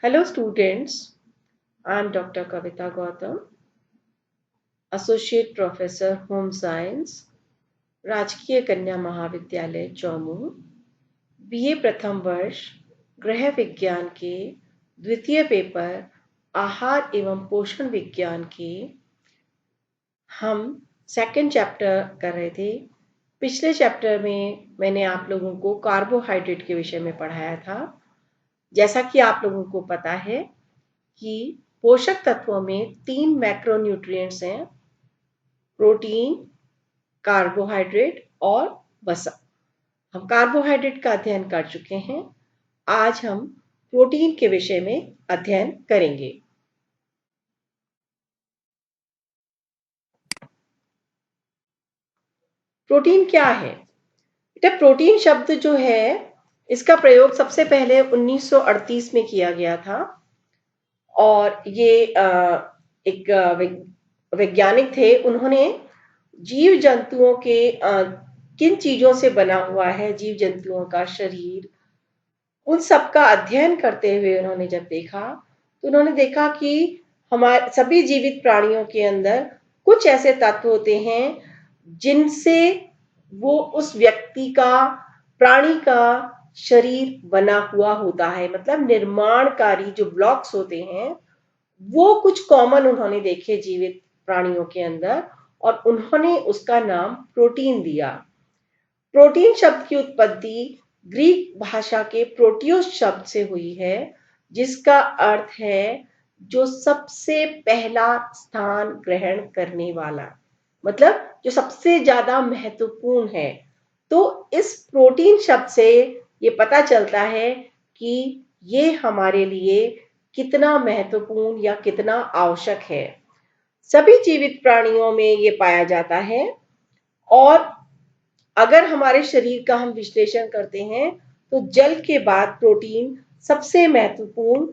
Hello students, I am Dr. Kavita Gautam, Associate Professor Home Science, राजकीय कन्या महाविद्यालय Chomu, BA प्रथम वर्ष गृह विज्ञान के द्वितीय पेपर आहार एवं पोषण विज्ञान के हम सेकंड चैप्टर कर रहे थे। पिछले चैप्टर में मैंने आप लोगों को कार्बोहाइड्रेट के विषय में पढ़ाया था। जैसा कि आप लोगों को पता है कि पोषक तत्वों में 3 मैक्रोन्यूट्रिएंट्स हैं, प्रोटीन, कार्बोहाइड्रेट और वसा। हम कार्बोहाइड्रेट का अध्ययन कर चुके हैं। आज हम प्रोटीन के विषय में अध्ययन करेंगे। प्रोटीन क्या है बेटा? प्रोटीन शब्द जो है इसका प्रयोग सबसे पहले 1938 में किया गया था और ये एक वैज्ञानिक थे। उन्होंने जीव जंतुओं के किन चीजों से बना हुआ है जीव जंतुओं का शरीर, उन सब का अध्ययन करते हुए उन्होंने जब देखा तो उन्होंने देखा कि हमारे सभी जीवित प्राणियों के अंदर कुछ ऐसे तत्व होते हैं जिनसे वो उस व्यक्ति का, प्राणी का शरीर बना हुआ होता है। मतलब निर्माणकारी जो ब्लॉक्स होते हैं वो कुछ कॉमन उन्होंने देखे जीवित प्राणियों के अंदर और उन्होंने उसका नाम प्रोटीन दिया। प्रोटीन शब्द की उत्पत्ति ग्रीक भाषा के प्रोटियोस शब्द से हुई है, जिसका अर्थ है जो सबसे पहला स्थान ग्रहण करने वाला, मतलब जो सबसे ज्यादा महत्वपूर्ण है। तो इस प्रोटीन शब्द से ये पता चलता है कि ये हमारे लिए कितना महत्वपूर्ण या कितना आवश्यक है। सभी जीवित प्राणियों में ये पाया जाता है और अगर हमारे शरीर का हम विश्लेषण करते हैं तो जल के बाद प्रोटीन सबसे महत्वपूर्ण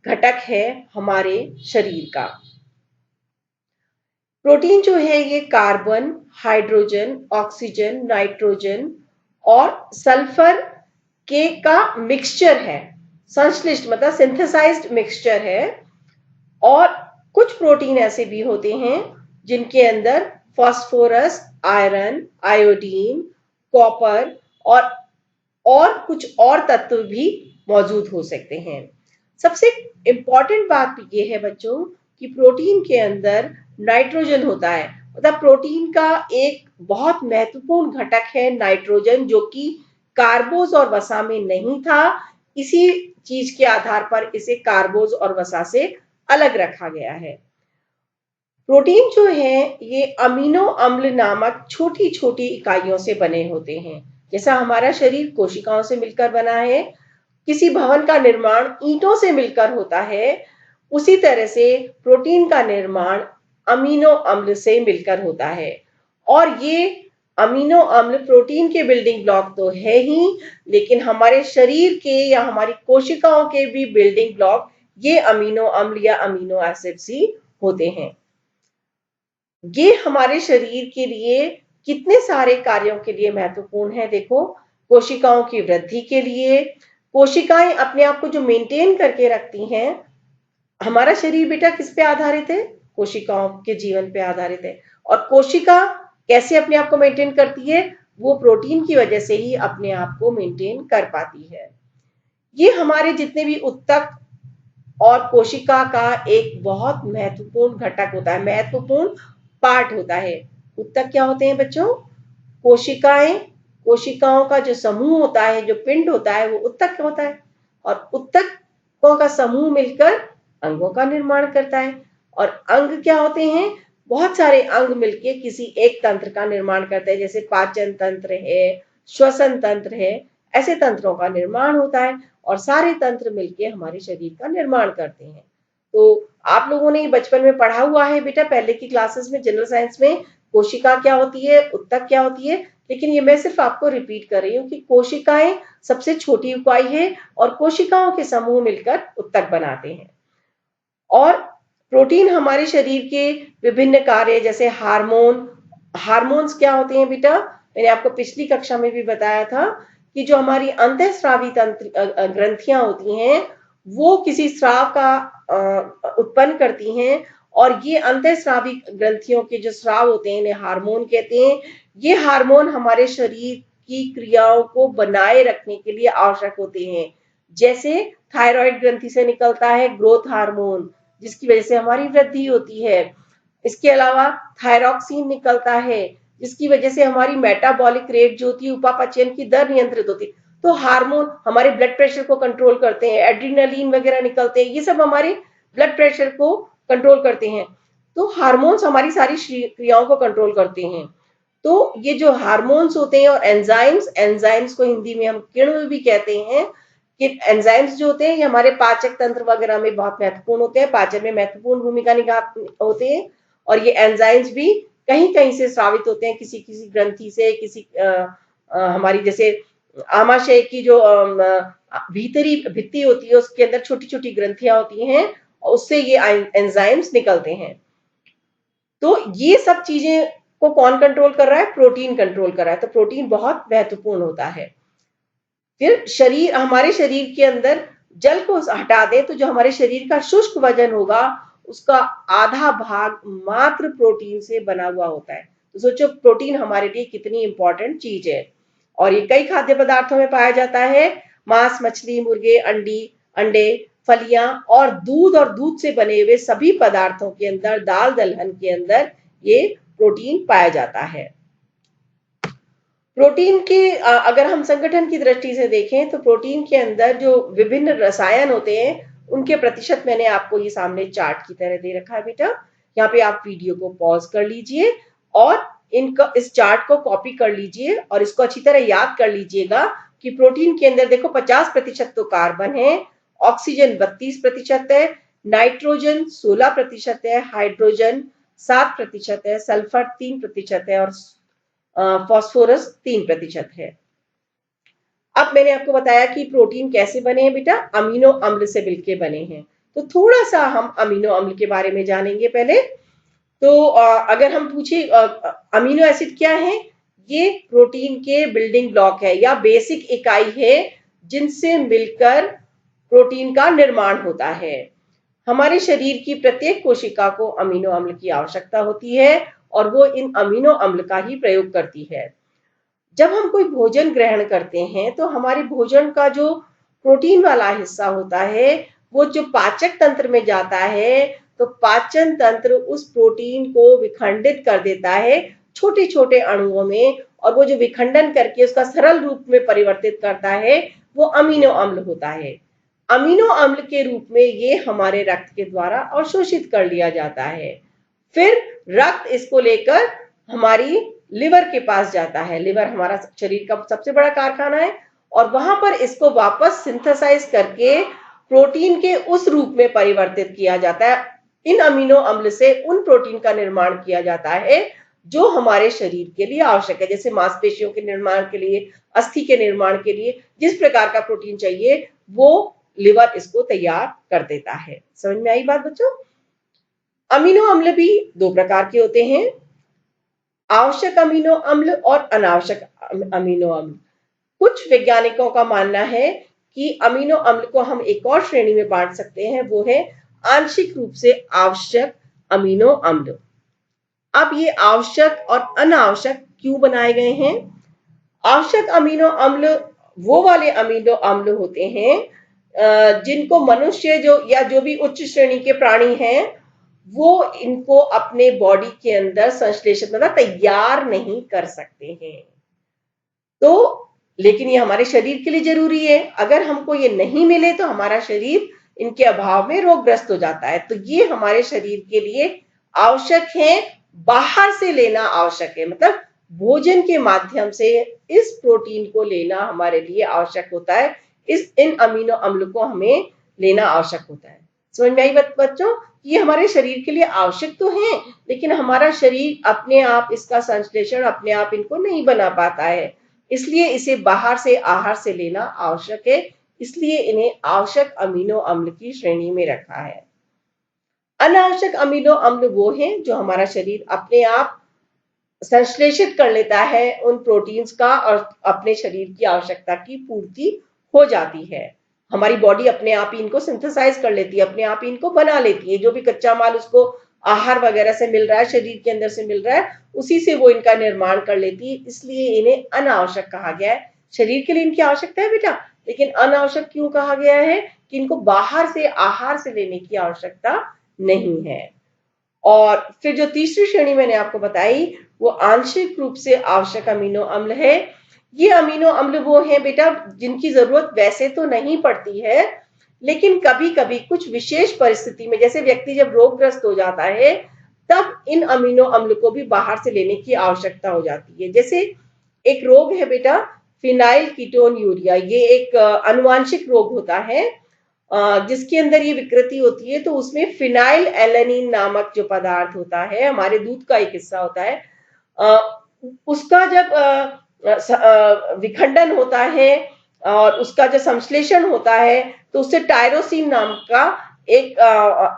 घटक है हमारे शरीर का। प्रोटीन जो है ये कार्बन, हाइड्रोजन, ऑक्सीजन, नाइट्रोजन और सल्फर के का मिक्सचर है, संश्लिष्ट मतलब सिंथेसाइज्ड मिक्सचर है। और कुछ प्रोटीन ऐसे भी होते हैं जिनके अंदर फास्फोरस, आयरन, आयोडीन, कॉपर और कुछ और तत्व भी मौजूद हो सकते हैं। सबसे इंपॉर्टेंट बात यह है बच्चों कि प्रोटीन के अंदर नाइट्रोजन होता है। मतलब प्रोटीन का एक बहुत महत्वपूर्ण घटक है नाइट्रोजन, जो कि कार्बोज और वसा में नहीं था। इसी चीज के आधार पर इसे कार्बोज और वसा से अलग रखा गया है। प्रोटीन जो है ये अमीनो अम्ल नामक छोटी छोटी इकाइयों से बने होते हैं। जैसा हमारा शरीर कोशिकाओं से मिलकर बना है, किसी भवन का निर्माण ईंटों से मिलकर होता है, उसी तरह से प्रोटीन का निर्माण अमीनो अम्ल से मिलकर होता है। और ये अमीनो अम्ल प्रोटीन के बिल्डिंग ब्लॉक तो है ही, लेकिन हमारे शरीर के या हमारी कोशिकाओं के भी बिल्डिंग ब्लॉक ये अमीनो अम्ल या अमीनो एसिड्स ही होते हैं। ये हमारे शरीर के लिए कितने सारे कार्यों के लिए महत्वपूर्ण है। देखो, कोशिकाओं की वृद्धि के लिए, कोशिकाएं अपने आप को जो मेंटेन करके रखती हैं। हमारा शरीर बेटा किस पे आधारित है? कोशिकाओं के जीवन पे आधारित है। और कोशिका कैसे अपने आप को मेंटेन करती है? वो प्रोटीन की वजह से ही अपने आप को मेंटेन कर पाती है। ये हमारे जितने भी ऊतक और कोशिका का एक बहुत महत्वपूर्ण घटक होता है, महत्वपूर्ण पार्ट होता है। ऊतक क्या होते हैं बच्चों? कोशिकाएं, कोशिकाओं का जो समूह होता है, जो पिंड होता है, वो ऊतक होता है। और ऊतकों का समूह मिलकर अंगों का निर्माण करता है। और अंग क्या होते हैं? बहुत सारे अंग मिलके किसी एक तंत्र का निर्माण करते हैं। जैसे पाचन तंत्र है, श्वसन तंत्र है, ऐसे तंत्रों का निर्माण होता है और सारे तंत्र मिलके हमारे शरीर का निर्माण करते हैं। तो आप लोगों ने बचपन में पढ़ा हुआ है बेटा, पहले की क्लासेस में जनरल साइंस में, कोशिका क्या होती है, ऊतक क्या होती है। लेकिन ये मैं सिर्फ आपको रिपीट कर रही हूँ कि कोशिकाएं सबसे छोटी इकाई है और कोशिकाओं के समूह मिलकर ऊतक बनाते हैं। और प्रोटीन हमारे शरीर के विभिन्न कार्य, जैसे हार्मोन्स क्या होते हैं बेटा? मैंने आपको पिछली कक्षा में भी बताया था कि जो हमारी अंतःस्रावी तंत्र ग्रंथियां होती हैं वो किसी स्राव का उत्पन्न करती हैं, और ये अंतःस्रावी ग्रंथियों के जो स्राव होते हैं इन्हें हार्मोन कहते हैं। ये हार्मोन हमारे शरीर की क्रियाओं को बनाए रखने के लिए आवश्यक होते हैं। जैसे थायराइड ग्रंथि से निकलता है ग्रोथ हार्मोन, जिसकी वजह से हमारी वृद्धि होती है। इसके अलावा थायरॉक्सिन निकलता है, जिसकी वजह से हमारी मेटाबॉलिक रेट जो होती है, उपापचयन की दर नियंत्रित होती है। तो हार्मोन हमारे ब्लड प्रेशर को कंट्रोल करते हैं, एड्रिनलिन वगैरह निकलते हैं, ये सब हमारे ब्लड प्रेशर को कंट्रोल करते हैं। तो हार्मोन्स हमारी सारी क्रियाओं को कंट्रोल करते हैं। तो ये जो हार्मोन्स होते हैं और एंजाइम्स, एंजाइम्स को हिंदी में हम किण्व भी कहते हैं, कि एंजाइम्स जो होते हैं ये हमारे पाचक तंत्र वगैरह में बहुत महत्वपूर्ण होते हैं, पाचन में महत्वपूर्ण भूमिका निभा होते हैं। और ये एंजाइम्स भी कहीं कहीं से स्रावित होते हैं, किसी किसी ग्रंथि से, किसी हमारी जैसे आमाशय की जो भीतरी भित्ति होती है उसके अंदर छोटी छोटी ग्रंथियां होती हैं, और उससे ये एंजाइम्स निकलते हैं। तो ये सब चीजें को कौन कंट्रोल कर रहा है? प्रोटीन कंट्रोल कर रहा है। तो प्रोटीन बहुत महत्वपूर्ण होता है। फिर शरीर, हमारे शरीर के अंदर जल को हटा दें तो जो हमारे शरीर का शुष्क वजन होगा उसका आधा भाग मात्र प्रोटीन से बना हुआ होता है। तो सोचो प्रोटीन हमारे लिए कितनी इंपॉर्टेंट चीज है। और ये कई खाद्य पदार्थों में पाया जाता है। मांस, मछली, मुर्गे, अंडे, फलियां और दूध से बने हुए सभी पदार्थों के अंदर, दाल दलहन के अंदर ये प्रोटीन पाया जाता है। प्रोटीन के अगर हम संगठन की दृष्टि से देखें तो प्रोटीन के अंदर जो विभिन्न रसायन होते हैं उनके प्रतिशत मैंने आपको ये सामने चार्ट की तरह दे रखा है बेटा। यहाँ पे आप वीडियो को पॉज कर लीजिए और इनका इस चार्ट को कॉपी कर लीजिए और इसको अच्छी तरह याद कर लीजिएगा कि प्रोटीन के अंदर देखो 50% तो कार्बन है, ऑक्सीजन 32% है, नाइट्रोजन 16% है, हाइड्रोजन 7% है, सल्फर 3% है और फास्फोरस 3% है। अब मैंने आपको बताया कि प्रोटीन कैसे बने हैं बेटा, अमीनो अम्ल से मिलके बने हैं। तो थोड़ा सा हम अमीनो अम्ल के बारे में जानेंगे पहले। तो अगर हम पूछे अमीनो एसिड क्या है, ये प्रोटीन के बिल्डिंग ब्लॉक है या बेसिक इकाई है जिनसे मिलकर प्रोटीन का निर्माण होता है। हमारे शरीर की प्रत्येक कोशिका को अमीनो अम्ल की आवश्यकता होती है और वो इन अमीनो अम्ल का ही प्रयोग करती है। जब हम कोई भोजन ग्रहण करते हैं तो हमारे भोजन का जो प्रोटीन वाला हिस्सा होता है वो जो पाचक तंत्र में जाता है, तो पाचन तंत्र उस प्रोटीन को विखंडित कर देता है छोटे छोटे अणुओं में, और वो जो विखंडन करके उसका सरल रूप में परिवर्तित करता है वो अमीनो अम्ल होता है। अमीनो अम्ल के रूप में ये हमारे रक्त के द्वारा अवशोषित कर लिया जाता है। फिर रक्त इसको लेकर हमारी लिवर के पास जाता है। लिवर हमारा शरीर का सबसे बड़ा कारखाना है और वहां पर इसको वापस सिंथेसाइज करके प्रोटीन के उस रूप में परिवर्तित किया जाता है। इन अमीनो अम्ल से उन प्रोटीन का निर्माण किया जाता है जो हमारे शरीर के लिए आवश्यक है। जैसे मांसपेशियों के निर्माण के लिए, अस्थि के निर्माण के लिए जिस प्रकार का प्रोटीन चाहिए वो लिवर इसको तैयार कर देता है। समझ में आई बात बच्चों? अमीनो अम्ल भी दो प्रकार के होते हैं, आवश्यक अमीनो अम्ल और अनावश्यक अमीनो अम्ल। कुछ वैज्ञानिकों का मानना है कि अमीनो अम्ल को हम एक और श्रेणी में बांट सकते हैं, वो है आंशिक रूप से आवश्यक अमीनो अम्ल। अब ये आवश्यक और अनावश्यक क्यों बनाए गए हैं? आवश्यक अमीनो अम्ल वो वाले अमीनो अम्ल होते हैं जिनको मनुष्य जो या जो भी उच्च श्रेणी के प्राणी हैं वो इनको अपने बॉडी के अंदर संश्लेषित मतलब तैयार नहीं कर सकते हैं। तो लेकिन ये हमारे शरीर के लिए जरूरी है। अगर हमको ये नहीं मिले तो हमारा शरीर इनके अभाव में रोगग्रस्त हो जाता है। तो ये हमारे शरीर के लिए आवश्यक है, बाहर से लेना आवश्यक है, मतलब भोजन के माध्यम से इस प्रोटीन को लेना हमारे लिए आवश्यक होता है। इन अमीनो अम्ल को हमें लेना आवश्यक होता है। समझ में आई बच्चों? ये हमारे शरीर के लिए आवश्यक तो है लेकिन हमारा शरीर अपने आप इसका संश्लेषण अपने आप इनको नहीं बना पाता है, इसलिए इसे बाहर से आहार से लेना आवश्यक है। इसलिए इन्हें आवश्यक अमीनो अम्ल की श्रेणी में रखा है। अनावश्यक अमीनो अम्ल वो हैं जो हमारा शरीर अपने आप संश्लेषित कर लेता है उन प्रोटीन्स का और अपने शरीर की आवश्यकता की पूर्ति हो जाती है। हमारी बॉडी अपने आप ही इनको सिंथेसाइज कर लेती है, अपने आप ही इनको बना लेती है। जो भी कच्चा माल उसको आहार वगैरह से मिल रहा है, शरीर के अंदर से मिल रहा है, उसी से वो इनका निर्माण कर लेती है। इसलिए इन्हें अनावश्यक कहा गया है। शरीर के लिए इनकी आवश्यकता है बेटा, लेकिन अनावश्यक क्यों कहा गया है? कि इनको बाहर से आहार से लेने की आवश्यकता नहीं है। और फिर जो तीसरी श्रेणी मैंने आपको बताई वो आंशिक रूप से आवश्यक अमीनो अम्ल है। ये अमीनो अम्ल वो हैं बेटा जिनकी जरूरत वैसे तो नहीं पड़ती है, लेकिन कभी कभी कुछ विशेष परिस्थिति में, जैसे व्यक्ति जब रोगग्रस्त हो जाता है, तब इन अमीनो अम्ल को भी बाहर से लेने की आवश्यकता हो जाती है। जैसे एक रोग है बेटा फिनाइल कीटोन यूरिया, ये एक अनुवांशिक रोग होता है जिसके अंदर ये विकृति होती है। तो उसमें फिनाइल एलेनिन नामक जो पदार्थ होता है, हमारे दूध का एक हिस्सा होता है, उसका जब विखंडन होता है और उसका जो संश्लेषण होता है, तो उससे टायरोसिन नाम का एक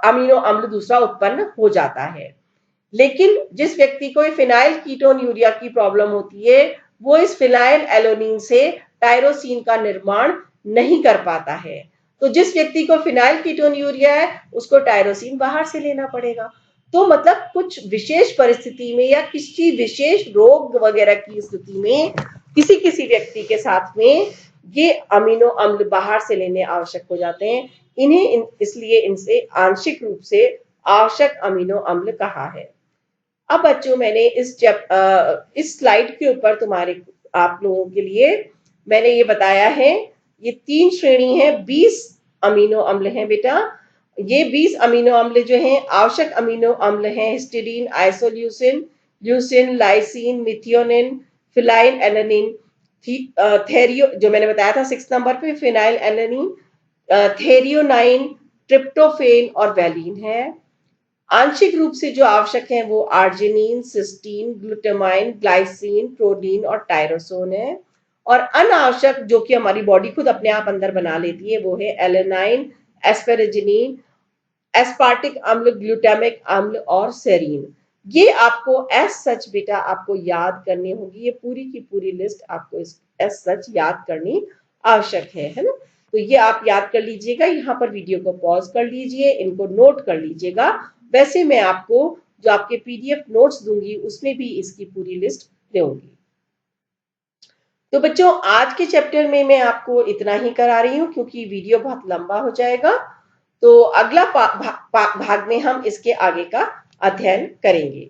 अमीनो अम्ल दूसरा उत्पन्न हो जाता है। लेकिन जिस व्यक्ति को फिनाइल कीटोन यूरिया की प्रॉब्लम होती है, वो इस फिनाइल एलोनिन से टायरोसिन का निर्माण नहीं कर पाता है। तो जिस व्यक्ति को फिनाइल कीटोन यूरिया है, उसको टायरोसिन बाहर से लेना पड़ेगा। तो मतलब कुछ विशेष परिस्थिति में या किसी विशेष रोग वगैरह की स्थिति में किसी किसी व्यक्ति के साथ में ये अमीनो अम्ल बाहर से लेने आवश्यक हो जाते हैं। इसलिए इनसे आंशिक रूप से आवश्यक अमीनो अम्ल कहा है। अब बच्चों मैंने इस स्लाइड के ऊपर आप लोगों के लिए मैंने ये बताया है, ये 3 श्रेणी है, 20 अमीनो अम्ल हैं बेटा। ये 20 अमीनो अम्ल जो हैं आवश्यक अमीनो अम्ल हैं histidine, isoleucine, leucine, lysine, methionine, phenylalanine, थेरियो जो मैंने बताया था 6 नंबर पे, फिनाइल एलेनिन, थेरियोनाइन, ट्रिप्टोफेन और वैलिन है। आंशिक रूप से जो आवश्यक हैं वो arginine, cysteine, glutamine, glycine, proline और टायरोसोन है। और अनावश्यक जो कि हमारी बॉडी खुद अपने आप अंदर बना लेती है वो है एलेनाइन, एस्पेरेजिनिन, एस्पार्टिक अम्ल, ग्लूटामिक अम्ल और सेरीन। ये आपको एस सच बेटा आपको याद करनी होगी, ये पूरी की पूरी लिस्ट आपको एस सच याद करनी आवश्यक है ना। तो ये आप याद कर लीजिएगा, यहाँ पर वीडियो को पॉज कर लीजिए, इनको नोट कर लीजिएगा। वैसे मैं आपको जो आपके पीडीएफ नोट्स दूंगी उसमें भी इसकी पूरी लिस्ट दूंगी। तो बच्चों आज के चैप्टर में मैं आपको इतना ही करा रही हूँ क्योंकि वीडियो बहुत लंबा हो जाएगा। तो अगला भाग में हम इसके आगे का अध्ययन करेंगे।